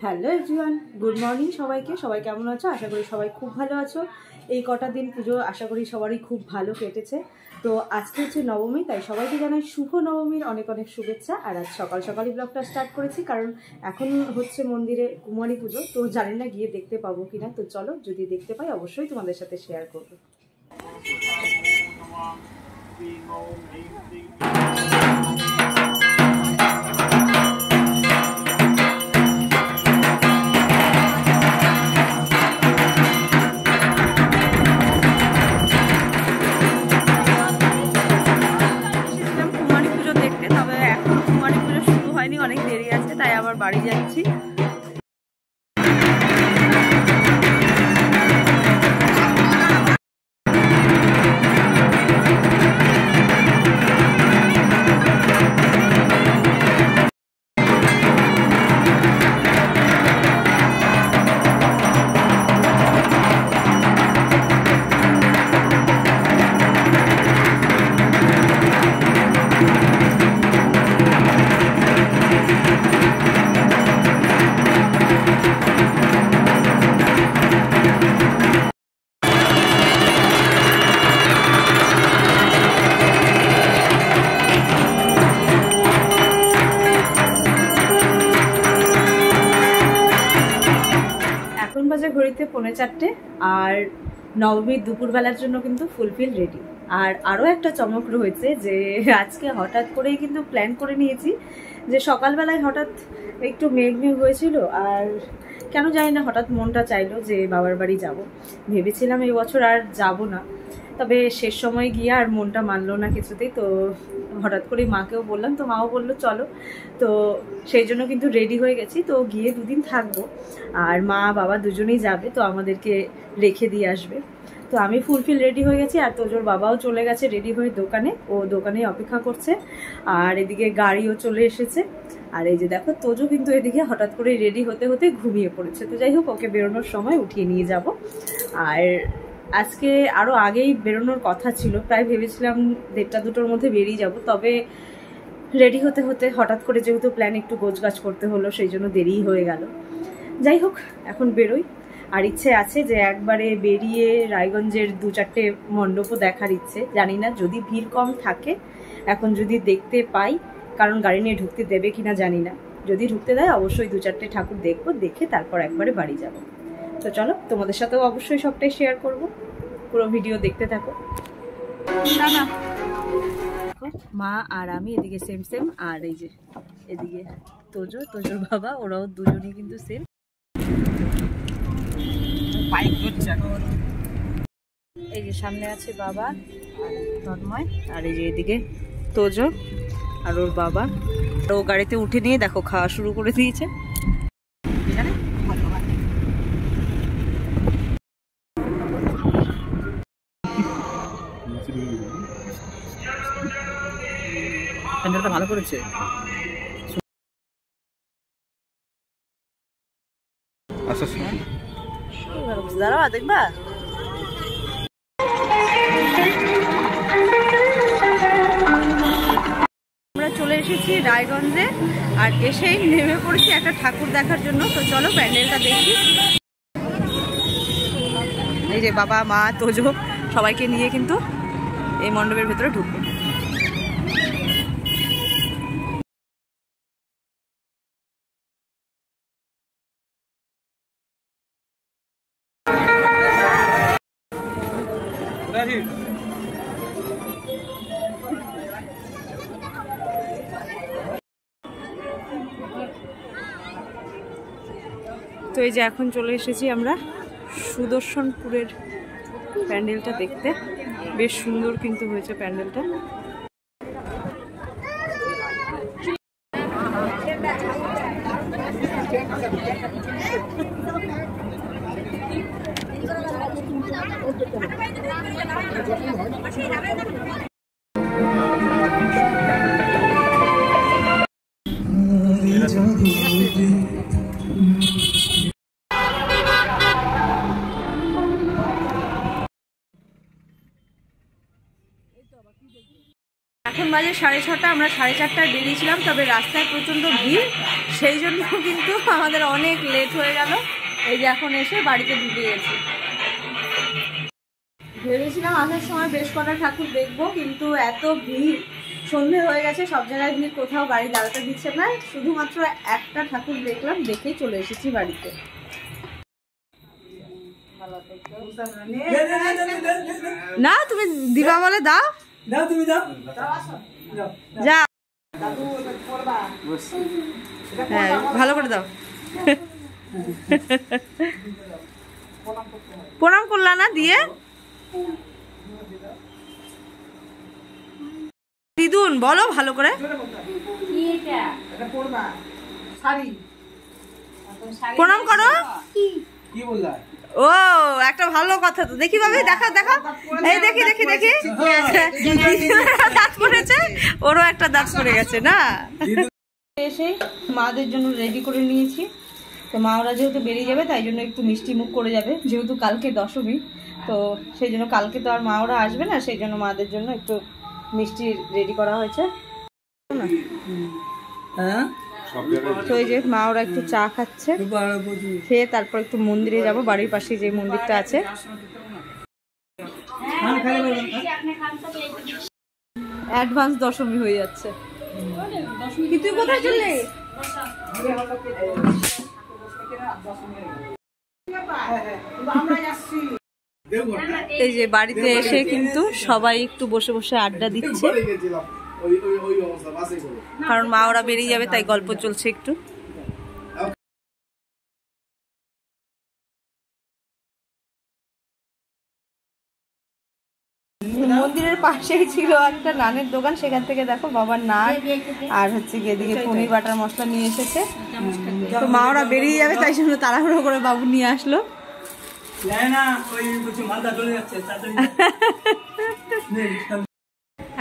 Hello everyone, good morning সবাইকে। সবাই কেমন আছো? আশা করি সবাই খুব ভালো আছো। এই কটা দিন পুজো আশা করি সবারই খুব ভালো কেটেছে। তো আজকে হচ্ছে নবমী, তাই সবাইকে জানাই শুভ নবমীর অনেক অনেক শুভেচ্ছা। আর আজ সকাল সকালই ব্লগটা স্টার্ট করেছি, কারণ এখন হচ্ছে মন্দিরে কুমারী পুজো। তো জানি না গিয়ে দেখতে পাবো কিনা, তো চলো যদি দেখতে পাই অবশ্যই তোমাদের সাথে শেয়ার করবো। অনেক দেরি আছে, তাই আবার বাড়ি যাচ্ছি। ঘড়িতে 3:45 আর নবমীর দুপুরবেলার জন্য কিন্তু ফুলফিল রেডি। আর আরও একটা চমক রয়েছে যে আজকে হঠাৎ করেই কিন্তু প্ল্যান করে নিয়েছি যে সকালবেলায় হঠাৎ একটু মেঘ হয়েছিল, আর কেন জানি না হঠাৎ মনটা চাইলো যে বাবার বাড়ি যাব। ভেবেছিলাম এই বছর আর যাব না, তবে শেষ সময় গিয়ে আর মনটা মানলো না কিছুতেই। তো হঠাৎ করে মাকেও বললাম, তো মাও বললো চলো। তো সেই জন্য কিন্তু রেডি হয়ে গেছি। তো গিয়ে 2 দিন থাকবো, আর মা বাবা দুজনেই যাবে, তো আমাদেরকে রেখে দিয়ে আসবে। তো আমি ফুলফিল রেডি হয়ে গেছি, আর তোজোর বাবাও চলে গেছে রেডি হয়ে দোকানে, ও দোকানে অপেক্ষা করছে। আর এদিকে গাড়িও চলে এসেছে। আর এই যে দেখো তোজো কিন্তু এদিকে হঠাৎ করে রেডি হতে হতে ঘুমিয়ে পড়েছে। তো যাই হোক, ওকে বেরোনোর সময় উঠিয়ে নিয়ে যাব। আর আজকে আরও আগেই বেরোনোর কথা ছিল, প্রায় ভেবেছিলাম 1:30-2টোর মধ্যে বেরিয়ে যাব, তবে রেডি হতে হতে হঠাৎ করে যেহেতু প্ল্যান একটু গোছগাছ করতে হলো, সেই জন্য দেরিই হয়ে গেল। যাই হোক, এখন বেরোই। আর ইচ্ছে আছে যে একবারে বেরিয়ে রায়গঞ্জের 2-4টে মণ্ডপও দেখার ইচ্ছে। জানি না যদি ভিড় কম থাকে, এখন যদি দেখতে পাই, কারণ গাড়ি নিয়ে ঢুকতে দেবে কিনা জানি না। যদি ঢুকতে দেয় অবশ্যই 2-4টে ঠাকুর দেখবো, দেখে তারপর একবারে বাড়ি যাব। তো চলো, তোমাদের সাথেও অবশ্যই সবটাই শেয়ার করব, পুরো ভিডিও দেখতে থাকো। না মা আর আমি এদিকে সেম সেম, আর এই যে এদিকে তোজোর বাবা, ওরাও দুজনেই কিন্তু সেম। এই যে সামনে আছে বাবা আর তন্ময়, আর এই যে এদিকে তোজো আর ওর বাবা। ও গাড়িতে উঠে নিয়ে দেখো খাওয়া শুরু করে দিয়েছে। প্যান্ডেলটা ভালো করেছে। দাঁড়াবা দেখবা। আমরা চলে এসেছি রায়গঞ্জে, আর এসেই নেমে পড়েছি একটা ঠাকুর দেখার জন্য। তো চলো প্যান্ডেলটা দেখি। এই যে বাবা মা তোজো সবাইকে নিয়ে কিন্তু এই মণ্ডপের ভেতরে ঢুকবো। তো এই যে এখন চলে এসেছি আমরা সুদর্শনপুরের প্যান্ডেলটা দেখতে। বেশ সুন্দর কিন্তু হয়েছে প্যান্ডেলটা। এখন বাজে 6:30, আমরা 4:30টায় বেরিয়েছিলাম, তবে রাস্তায় প্রচণ্ড ভিড়, সেই জন্য কিন্তু আমাদের অনেক লেট হয়ে গেল। এই যে এখন এসে বাড়িতে ঢুকে গেছি। ভেবেছিলাম আসার সময় বেশ কটা ঠাকুর দেখবো, কিন্তু এত ভিড়, সন্ধে হয়ে গেছে, সব জায়গায় ভিড়, কোথাও গাড়ি দাঁড়াতে দিচ্ছে না। শুধুমাত্র একটা ঠাকুর দেখলাম, দেখেই চলে এসেছি বাড়িতে। না তুমি দিবা বলে দাও, তুমি দাও, যা হ্যাঁ ভালো করে দাও। প্রণাম করলা না দিয়ে? দিদুন বলো ভালো করে। প্রণাম করো। ও একটা ভালো কথা তো, দেখি ভাবি, দেখা দেখা, এই দেখি দেখি দেখি, দাঁত পড়েছে, ওরও একটা দাঁত পড়ে গেছে না। এসে মাদের জন্য রেডি করে নিয়েছি, তো মা ওরা যেহেতু বেরিয়ে যাবে তাই জন্য একটু মিষ্টি মুখ করে যাবে, যেহেতু কালকে দশমী, তো সেই জন্য কালকে তো আর মা ওরা আসবে না, সেই জন্য মাদের জন্য একটু মিষ্টি রেডি করা হয়েছে। তো এই যে মা ওরা একটু চা খাচ্ছে, খেয়ে তারপর একটু মন্দিরে যাব, বাড়ির পাশে যে মন্দিরটা আছে। অ্যাডভান্স দশমী হয়ে যাচ্ছে। তুই কোথায় চললি? এই যে বাড়িতে এসে কিন্তু সবাই একটু বসে বসে আড্ডা দিচ্ছে, কারণ মা ওরা বেরিয়ে যাবে তাই গল্প চলছে একটু। মন্দিরের পাশেই ছিল একটা নানের দোকান, সেখান থেকে দেখো বাবার নান আর হচ্ছে গিয়ে এদিকে পনির বাটার মশলা নিয়ে এসেছে। তো মা ওরা বেরিয়ে যাবে তাই জন্য তাড়াহুড়ো করে বাবু নিয়ে আসলো।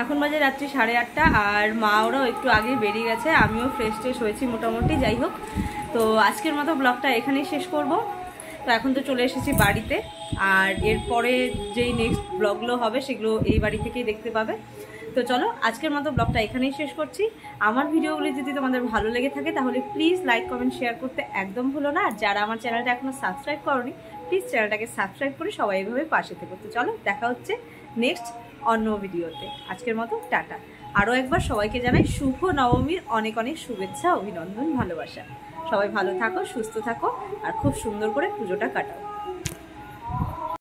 এখন বাজে রাত্রি 8:30 আর মা ওরাও একটু আগে বেরিয়ে গেছে, আমিও ফ্রেশ ট্রেশ হয়েছি মোটামুটি। যাই হোক, তো আজকের মতো ব্লগটা এখানেই শেষ করব। তো এখন তো চলে এসেছি বাড়িতে, আর এরপরে যেই নেক্সট ব্লগগুলো হবে সেগুলো এই বাড়ি থেকেই দেখতে পাবে। তো চলো আজকের মতো ব্লগটা এখানেই শেষ করছি। আমার ভিডিওগুলি যদি তোমাদের ভালো লেগে থাকে তাহলে প্লিজ লাইক কমেন্ট শেয়ার করতে একদম ভুলো না। আর যারা আমার চ্যানেলটা এখনো সাবস্ক্রাইব করোনি প্লিজ চ্যানেলটাকে সাবস্ক্রাইব করে সবাই এইভাবে পাশে থেকো। তো চলো দেখা হচ্ছে নেক্সট অন্য ভিডিওতে। আজকের মতো টাটা। আরও একবার সবাইকে জানাই শুভ নবমীর অনেক অনেক শুভেচ্ছা, অভিনন্দন, ভালোবাসা। সবাই ভালো থাকো, সুস্থ থাকো আর খুব সুন্দর করে পুজোটা কাটাও।